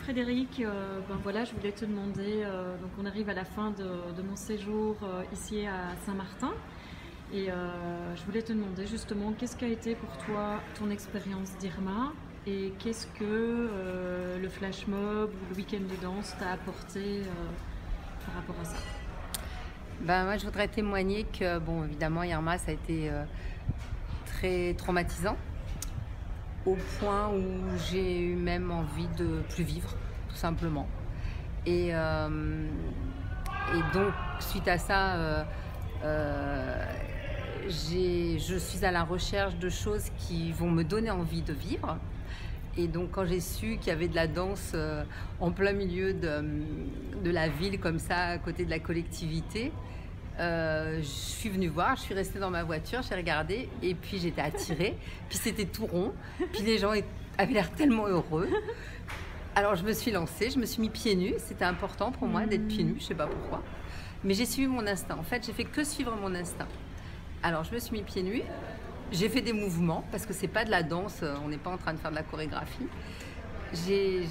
Frédéric, ben voilà, je voulais te demander, donc on arrive à la fin de mon séjour ici à Saint-Martin et je voulais te demander justement qu'est-ce qu'a été pour toi ton expérience d'Irma et qu'est-ce que le flash mob ou le week-end de danse t'a apporté par rapport à ça. Ben, moi, je voudrais témoigner que, bon, évidemment, Irma, ça a été très traumatisant, au point où j'ai eu même envie de plus vivre, tout simplement. Et, euh, et donc, suite à ça, je suis à la recherche de choses qui vont me donner envie de vivre. Et donc, quand j'ai su qu'il y avait de la danse en plein milieu de la ville, comme ça, à côté de la collectivité, je suis venue voir, je suis restée dans ma voiture, j'ai regardé et puis j'étais attirée. Puis c'était tout rond, puis les gens avaient l'air tellement heureux. Alors je me suis lancée, je me suis mis pieds nus. C'était important pour moi d'être pieds nus, je sais pas pourquoi. Mais j'ai suivi mon instinct. En fait, j'ai fait que suivre mon instinct. Alors je me suis mis pieds nus, j'ai fait des mouvements parce que c'est pas de la danse, on n'est pas en train de faire de la chorégraphie. J'ai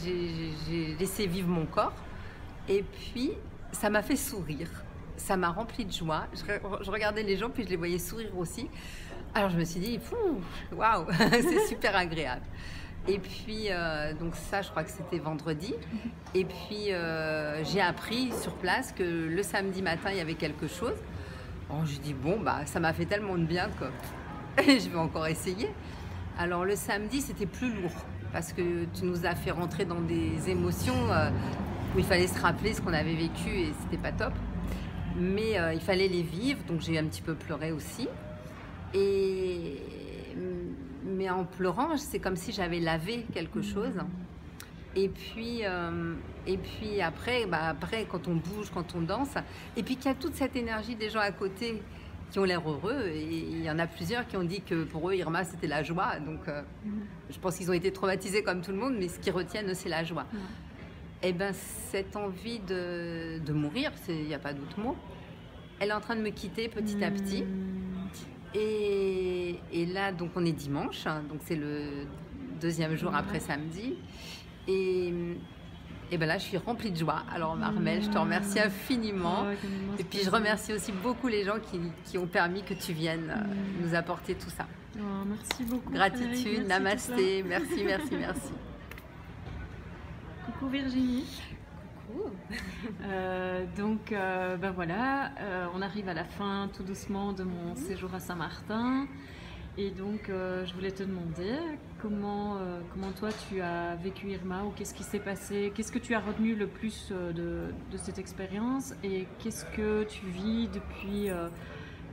laissé vivre mon corps et puis ça m'a fait sourire. Ça m'a rempli de joie. Je regardais les gens, puis je les voyais sourire aussi. Alors je me suis dit, waouh, c'est super agréable. Et puis, donc ça, je crois que c'était vendredi. Et puis, j'ai appris sur place que le samedi matin, il y avait quelque chose. Alors je dis, bon, bah, ça m'a fait tellement de bien que je vais encore essayer. Alors le samedi, c'était plus lourd parce que tu nous as fait rentrer dans des émotions où il fallait se rappeler ce qu'on avait vécu et c'était pas top. Mais il fallait les vivre, donc j'ai un petit peu pleuré aussi. Mais en pleurant, c'est comme si j'avais lavé quelque chose. Et puis après, après, quand on bouge, quand on danse, et puis qu'il y a toute cette énergie des gens à côté qui ont l'air heureux. Et il y en a plusieurs qui ont dit que pour eux, Irma, c'était la joie. Donc je pense qu'ils ont été traumatisés comme tout le monde, mais ce qu'ils retiennent, c'est la joie. Et bien, cette envie de mourir, il n'y a pas d'autre mot, elle est en train de me quitter petit à petit. Et là, donc on est dimanche, hein, donc c'est le deuxième jour après samedi. Et ben là, je suis remplie de joie. Alors, Marmel, je te remercie infiniment. Et puis, je remercie aussi beaucoup les gens qui ont permis que tu viennes nous apporter tout ça. Merci beaucoup. Gratitude, namasté, merci, merci, merci. Coucou Virginie. Coucou. Ben voilà, on arrive à la fin tout doucement de mon séjour à Saint-Martin. Et donc, je voulais te demander comment toi tu as vécu Irma ou qu'est-ce qui s'est passé, qu'est-ce que tu as retenu le plus de cette expérience et qu'est-ce que tu vis depuis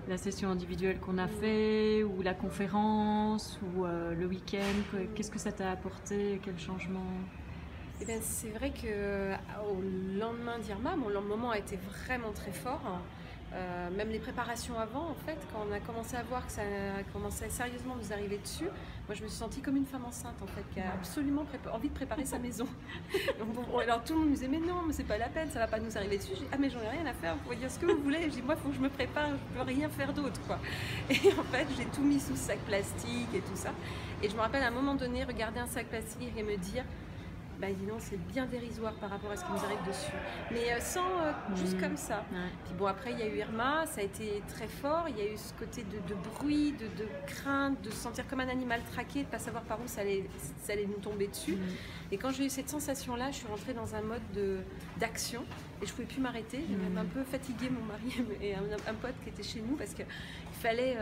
la session individuelle qu'on a fait ou la conférence ou le week-end, qu'est-ce que ça t'a apporté, quel changement? Eh bien, c'est vrai qu'au lendemain d'Irma, le moment a été vraiment très fort. Même les préparations avant, en fait, quand on a commencé à voir que ça commençait sérieusement nous arriver dessus, moi je me suis sentie comme une femme enceinte en fait, qui a absolument envie de préparer sa maison. Donc, bon, alors tout le monde me disait mais non, mais c'est pas la peine, ça va pas nous arriver dessus. J'ai dit ah mais j'en ai rien à faire, vous pouvez dire ce que vous voulez. Je dis moi il faut que je me prépare, je peux rien faire d'autre quoi. Et en fait j'ai tout mis sous sac plastique et tout ça. Et je me rappelle à un moment donné regarder un sac plastique et me dire bah dis non, c'est bien dérisoire par rapport à ce qui nous arrive dessus. Mais sans juste comme ça. Puis bon, après, il y a eu Irma, ça a été très fort. Il y a eu ce côté de bruit, de crainte, de se sentir comme un animal traqué, de ne pas savoir par où ça allait nous tomber dessus. Et quand j'ai eu cette sensation-là, je suis rentrée dans un mode d'action et je ne pouvais plus m'arrêter. J'ai même un peu fatigué mon mari et un pote qui était chez nous parce qu'il fallait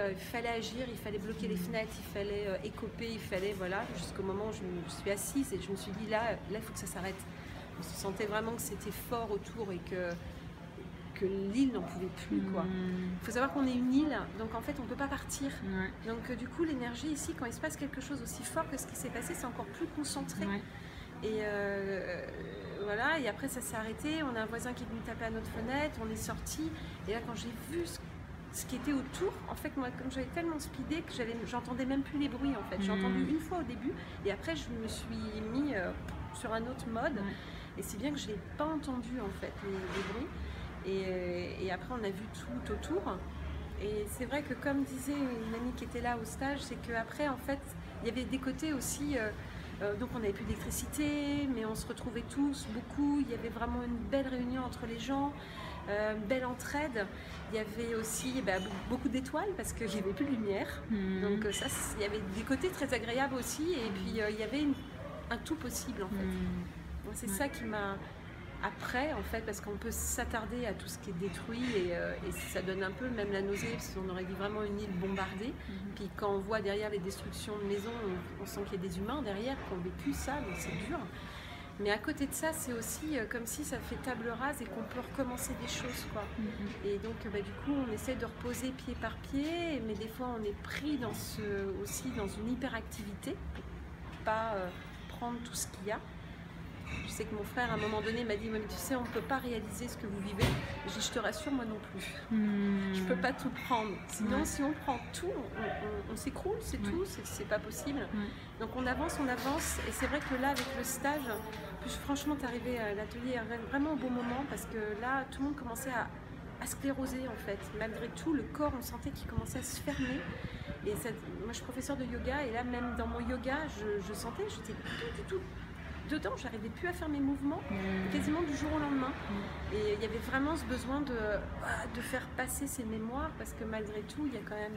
agir, il fallait bloquer les fenêtres, il fallait écoper, il fallait, voilà, jusqu'au moment où je suis assise et je me suis dit là, il faut que ça s'arrête. On se sentait vraiment que c'était fort autour et que l'île n'en pouvait plus, quoi. Il faut savoir qu'on est une île, donc en fait on ne peut pas partir. Donc du coup l'énergie ici, quand il se passe quelque chose aussi fort que ce qui s'est passé, c'est encore plus concentré. Et voilà, et après ça s'est arrêté, on a un voisin qui est venu taper à notre fenêtre, on est sorti, et là quand j'ai vu ce qui était autour, en fait moi comme j'avais tellement speedé que j'entendais même plus les bruits en fait. J'ai entendu une fois au début, et après je me suis mis sur un autre mode, et c'est bien que je n'ai pas entendu en fait les bruits. Et après on a vu tout autour, et c'est vrai que comme disait une amie qui était là au stage, c'est qu'après en fait il y avait des côtés aussi Donc on n'avait plus d'électricité, mais on se retrouvait tous, beaucoup. Il y avait vraiment une belle réunion entre les gens, une belle entraide. Il y avait aussi beaucoup d'étoiles parce qu'il n'y avait plus de lumière. Donc ça, il y avait des côtés très agréables aussi. Et puis il y avait un tout possible en fait. C'est ça qui m'a... Après, en fait, parce qu'on peut s'attarder à tout ce qui est détruit et ça donne un peu même la nausée, parce qu'on aurait dit vraiment une île bombardée. Puis quand on voit derrière les destructions de maisons, on sent qu'il y a des humains derrière qui ont vécu ça, donc c'est dur. Mais à côté de ça, c'est aussi comme si ça fait table rase et qu'on peut recommencer des choses, quoi. Et donc, du coup, on essaie de reposer pied par pied, mais des fois, on est pris aussi dans une hyperactivité pour pas prendre tout ce qu'il y a. Je sais que mon frère, à un moment donné, m'a dit « Mais tu sais, on ne peut pas réaliser ce que vous vivez. » J'ai dit « Je te rassure, moi non plus. Je ne peux pas tout prendre. Sinon, si on prend tout, on s'écroule, c'est tout. C'est pas possible. Donc on avance. Et c'est vrai que là, avec le stage, franchement, t'es arrivé à l'atelier vraiment au bon moment parce que là, tout le monde commençait à scléroser, en fait. Malgré tout, le corps, on sentait qu'il commençait à se fermer. Et ça, moi, je suis professeure de yoga et là, même dans mon yoga, je sentais, j'étais tout dedans, j'arrivais plus à faire mes mouvements, quasiment du jour au lendemain. Et il y avait vraiment ce besoin de faire passer ces mémoires, parce que malgré tout, il y a quand même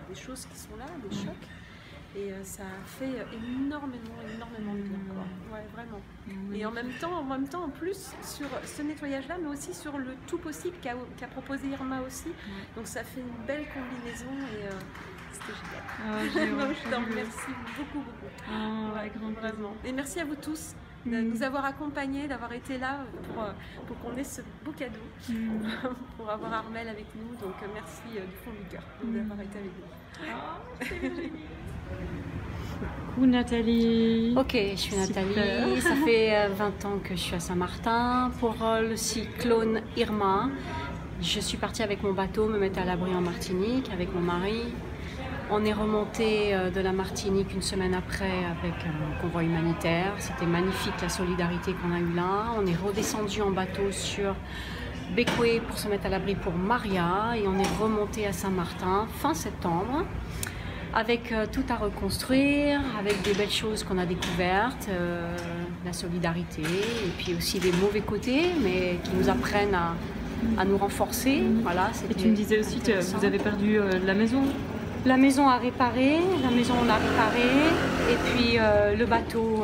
des choses qui sont là, des chocs. Et ça a fait énormément de bien, quoi. Ouais, vraiment. Et en même temps, en plus, sur ce nettoyage-là, mais aussi sur le tout possible qu'a proposé Irma aussi. Donc ça fait une belle combinaison et c'était génial. Donc, je t'en remercie beaucoup. Vraiment. Et merci à vous tous de nous avoir accompagnés, d'avoir été là pour qu'on ait ce beau cadeau, pour avoir Armelle avec nous. Donc merci du fond du cœur d'avoir été avec nous. Coucou Nathalie. Ok, je suis Nathalie. Ça fait 20 ans que je suis à Saint-Martin. Pour le cyclone Irma, je suis partie avec mon bateau me mettre à l'abri en Martinique avec mon mari. On est remonté de la Martinique une semaine après avec un convoi humanitaire. C'était magnifique la solidarité qu'on a eue là. On est redescendu en bateau sur Bécoué pour se mettre à l'abri pour Maria et on est remonté à Saint-Martin fin septembre avec tout à reconstruire, avec des belles choses qu'on a découvertes, la solidarité et puis aussi des mauvais côtés mais qui nous apprennent à nous renforcer. Voilà, et tu me disais aussi que vous avez perdu la maison. La maison on a réparé et puis le bateau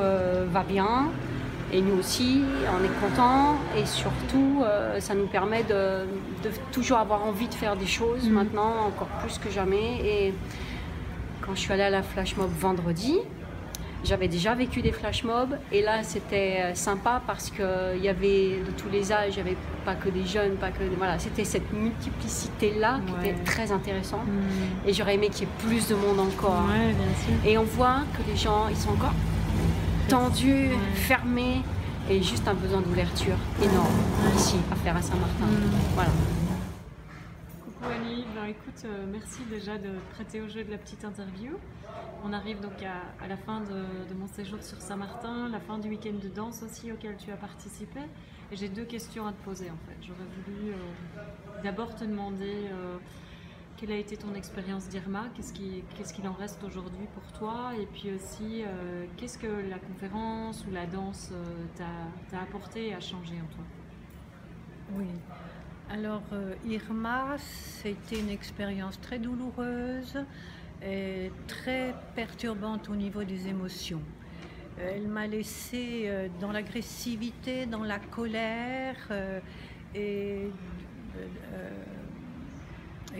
va bien et nous aussi on est contents et surtout ça nous permet de toujours avoir envie de faire des choses maintenant encore plus que jamais. Et quand je suis allée à la flash mob vendredi, j'avais déjà vécu des flash mobs et là c'était sympa parce qu'il y avait de tous les âges, il n'y avait pas que des jeunes, voilà, c'était cette multiplicité là qui était très intéressante et j'aurais aimé qu'il y ait plus de monde encore. Ouais, bien sûr. Et on voit que les gens ils sont encore tendus, fermés et juste un besoin d'ouverture énorme ici à faire à Saint-Martin. Voilà. Coucou Annie, écoute, merci déjà de prêter au jeu de la petite interview. On arrive donc à la fin de mon séjour sur Saint-Martin, la fin du week-end de danse aussi auquel tu as participé. Et j'ai 2 questions à te poser en fait. J'aurais voulu d'abord te demander quelle a été ton expérience d'Irma, qu'est-ce qu'il en reste aujourd'hui pour toi, et puis aussi qu'est-ce que la conférence ou la danse t'a apporté et a changé en toi. Oui. Alors Irma, c'était une expérience très douloureuse et très perturbante au niveau des émotions. Elle m'a laissée dans l'agressivité, dans la colère et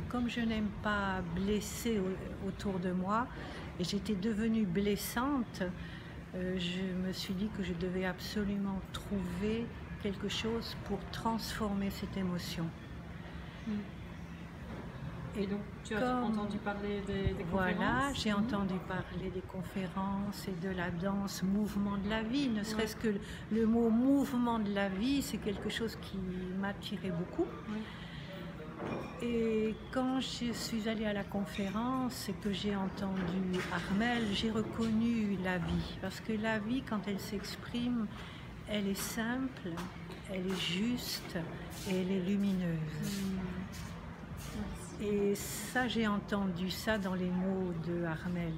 comme je n'aime pas blesser autour de moi et j'étais devenue blessante, je me suis dit que je devais absolument trouver quelque chose pour transformer cette émotion. Et donc, tu as entendu parler des conférences? Voilà, j'ai entendu parler des conférences et de la danse, mouvement de la vie. Ne serait-ce que le mot mouvement de la vie, c'est quelque chose qui m'attirait beaucoup. Et quand je suis allée à la conférence et que j'ai entendu Armelle, j'ai reconnu la vie. Parce que la vie, quand elle s'exprime, elle est simple, elle est juste et elle est lumineuse. Et ça, j'ai entendu ça dans les mots de Armelle.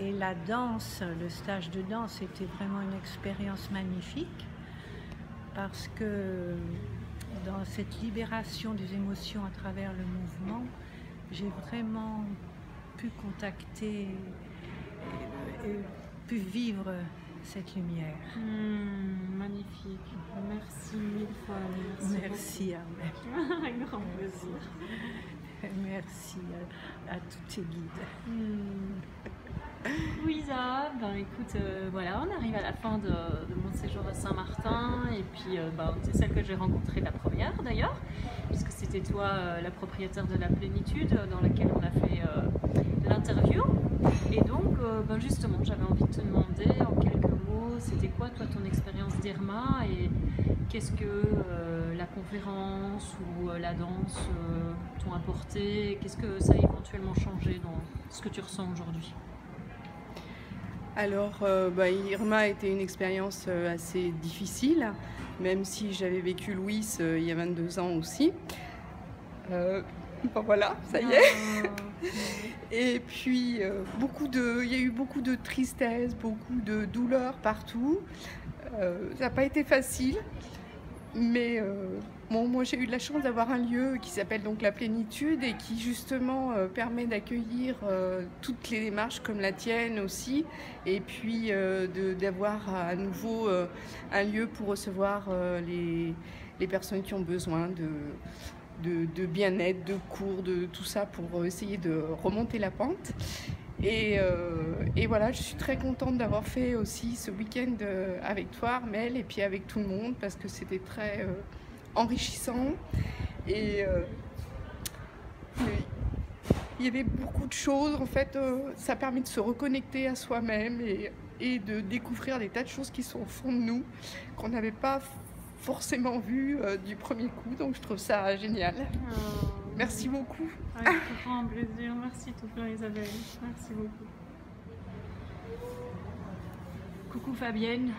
Et la danse, le stage de danse était vraiment une expérience magnifique parce que dans cette libération des émotions à travers le mouvement, j'ai vraiment pu contacter et pu vivre cette lumière. Magnifique. Merci mille fois. Merci Armelle. Un grand plaisir. Merci à tous tes guides. Louisa, ben écoute, voilà, on arrive à la fin de mon séjour à Saint-Martin et puis c'est celle que j'ai rencontrée la première d'ailleurs, puisque c'était toi la propriétaire de la plénitude dans laquelle on a fait l'interview. Et donc, justement, j'avais envie de te demander en quelques mots, c'était quoi toi ton expérience d'Irma et qu'est-ce que la conférence ou la danse t'ont apporté, qu'est-ce que ça a éventuellement changé dans ce que tu ressens aujourd'hui? Alors, Irma a été une expérience assez difficile, même si j'avais vécu Louis il y a 22 ans aussi. Voilà, ça y est. Et puis, il y a eu beaucoup de tristesse, beaucoup de douleur partout. Ça n'a pas été facile, mais moi j'ai eu de la chance d'avoir un lieu qui s'appelle donc la Plénitude et qui justement permet d'accueillir toutes les démarches comme la tienne aussi, et puis d'avoir à nouveau un lieu pour recevoir les personnes qui ont besoin de bien-être, de cours, de tout ça pour essayer de remonter la pente. Et voilà, je suis très contente d'avoir fait aussi ce week-end avec toi, Armelle, et puis avec tout le monde, parce que c'était très enrichissant. Et il y avait beaucoup de choses, en fait, ça permet de se reconnecter à soi-même et de découvrir des tas de choses qui sont au fond de nous, qu'on n'avait pas forcément vues du premier coup, donc je trouve ça génial. Merci beaucoup. Avec grand plaisir. Merci tout plein Isabelle. Merci beaucoup. Coucou Fabienne.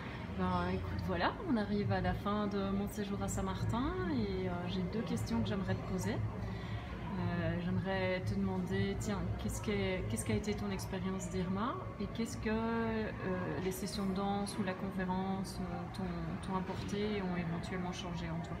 Écoute, voilà, on arrive à la fin de mon séjour à Saint-Martin et j'ai deux questions que j'aimerais te poser. J'aimerais te demander, tiens, qu'est-ce qu'a été ton expérience d'Irma et qu'est-ce que les sessions de danse ou la conférence t'ont apporté et ont éventuellement changé en toi?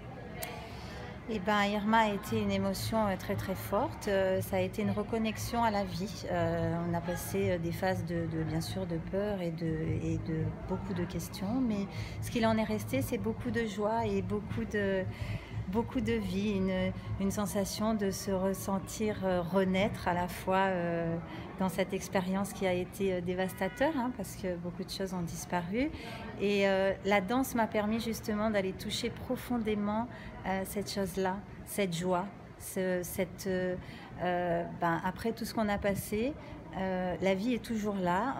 Eh ben, Irma a été une émotion très très forte. Ça a été une reconnexion à la vie. On a passé des phases bien sûr de peur et de beaucoup de questions, mais ce qu'il en est resté, c'est beaucoup de joie et beaucoup de vie, une sensation de se ressentir renaître à la fois dans cette expérience qui a été dévastateur, parce que beaucoup de choses ont disparu. Et la danse m'a permis justement d'aller toucher profondément cette chose-là, cette joie, après tout ce qu'on a passé. La vie est toujours là,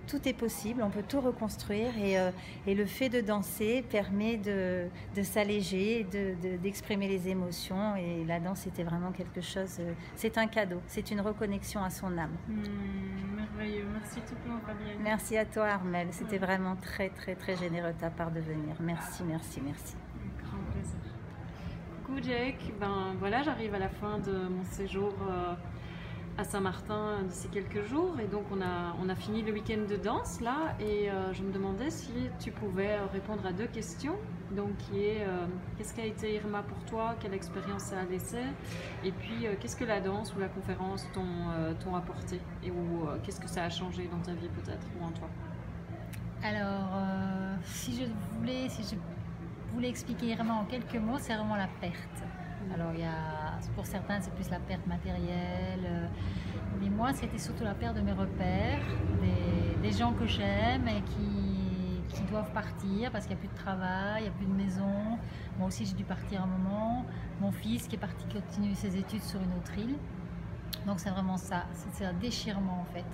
tout est possible, on peut tout reconstruire et le fait de danser permet de s'alléger, d'exprimer les émotions, et la danse était vraiment quelque chose, c'est un cadeau, c'est une reconnexion à son âme. Merveilleux, merci tout le monde Fabienne. Merci à toi Armelle, c'était vraiment très très très généreux de ta part de venir, merci. Grand plaisir. Coucou Jake, voilà, j'arrive à la fin de mon séjour à Saint-Martin d'ici quelques jours et donc on a fini le week-end de danse là et je me demandais si tu pouvais répondre à deux questions, donc qui est qu'est-ce qu'a été Irma pour toi, quelle expérience ça a laissé, et puis qu'est-ce que la danse ou la conférence t'ont apporté et qu'est-ce que ça a changé dans ta vie peut-être ou en toi? Alors si je voulais expliquer Irma en quelques mots, c'est vraiment la perte. Alors pour certains c'est plus la perte matérielle, mais moi c'était surtout la perte de mes repères, des gens que j'aime et qui doivent partir parce qu'il n'y a plus de travail, il n'y a plus de maison. Moi aussi j'ai dû partir un moment, mon fils qui est parti continuer ses études sur une autre île. Donc c'est vraiment ça, c'est un déchirement en fait,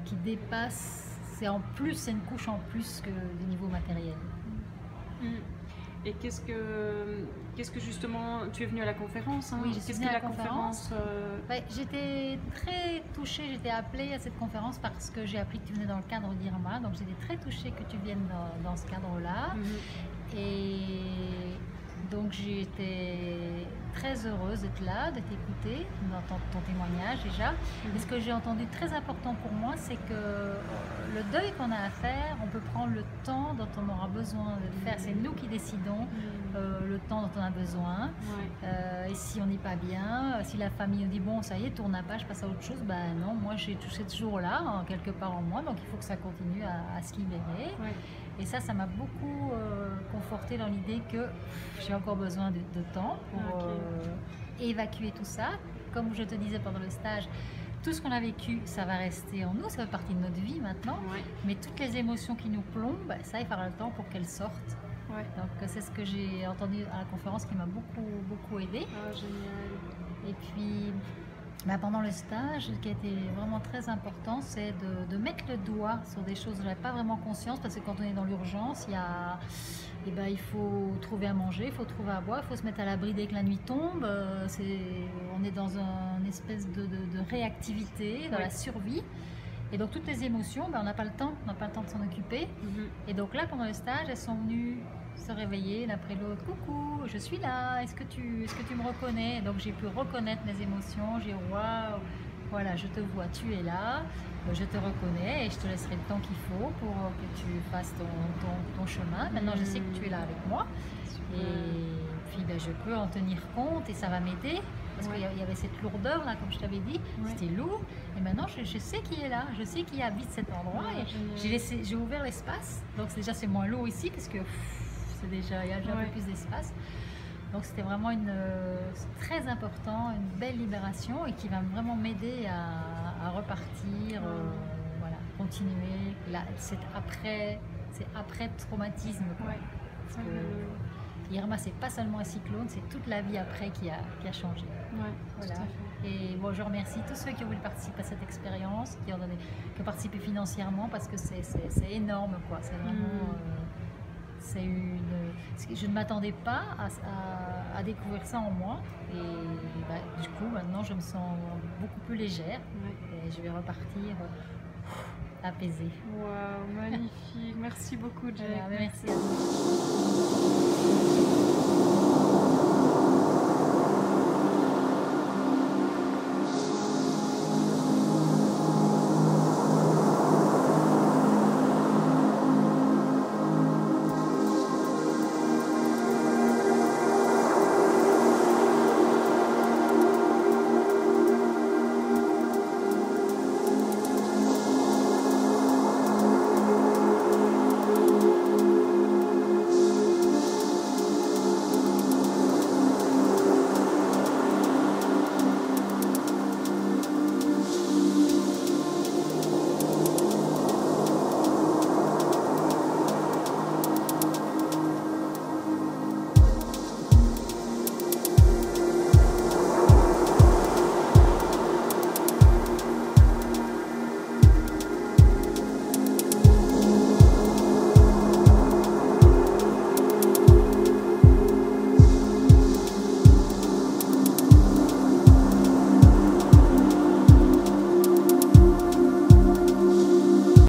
qui dépasse, c'est une couche en plus que du niveau matériel. Et qu'est-ce que justement, tu es venue à la conférence, Oui, je suis venue à la conférence. Ouais, j'étais très touchée, j'étais appelée à cette conférence parce que j'ai appris que tu venais dans le cadre d'Irma, donc j'étais très touchée que tu viennes dans ce cadre-là. Et donc j'étais très heureuse d'être là, de t'écouter, d'entendre ton témoignage déjà. Et ce que j'ai entendu très important pour moi, c'est que le deuil qu'on a à faire, on peut prendre le temps dont on aura besoin de le faire. C'est nous qui décidons le temps dont on a besoin. Et si on n'est pas bien, si la famille nous dit bon, ça y est, tourne la page, passe à autre chose, ben non, moi j'ai touché ce jour-là, quelque part en moi, donc il faut que ça continue à se libérer. Et ça m'a beaucoup confortée dans l'idée que j'ai encore besoin de temps pour évacuer tout ça. Comme je te disais pendant le stage, tout ce qu'on a vécu, ça va rester en nous, ça fait partie de notre vie maintenant. Mais toutes les émotions qui nous plombent, ça, il faudra le temps pour qu'elles sortent. Donc c'est ce que j'ai entendu à la conférence qui m'a beaucoup aidée. Génial. Et puis pendant le stage, ce qui a été vraiment très important, c'est de mettre le doigt sur des choses dont je n'avais pas vraiment conscience, parce que quand on est dans l'urgence, il faut trouver à manger, il faut trouver à boire, il faut se mettre à l'abri dès que la nuit tombe. On est dans une espèce de réactivité, dans la survie. Et donc toutes les émotions, on n'a pas le temps de s'en occuper. Et donc là, pendant le stage, elles sont venues se réveiller l'une après l'autre. Coucou, je suis là, est-ce que tu me reconnais? Donc j'ai pu reconnaître mes émotions, j'ai waouh, voilà, je te vois, tu es là, je te reconnais et je te laisserai le temps qu'il faut pour que tu fasses ton chemin. Maintenant je sais que tu es là avec moi. Et puis je peux en tenir compte et ça va m'aider. Parce qu'il y avait cette lourdeur là, comme je t'avais dit, c'était lourd. Et maintenant, je sais qui est là, je sais qui habite cet endroit. Et j'ai ouvert l'espace. Donc c'est moins lourd ici, parce que il y a déjà un peu plus d'espace. Donc c'était vraiment très important, une belle libération et qui va vraiment m'aider à repartir, continuer. C'est après traumatisme. Parce que Irma, c'est pas seulement un cyclone, c'est toute la vie après qui a changé. Voilà. Et bon, je remercie tous ceux qui ont voulu participer à cette expérience, qui ont participé financièrement, parce que c'est énorme, quoi. C'est vraiment... Je ne m'attendais pas à découvrir ça en moi. Et du coup, maintenant, je me sens beaucoup plus légère. Et je vais repartir apaisée. Waouh, magnifique. Merci beaucoup, Jake. Merci à vous.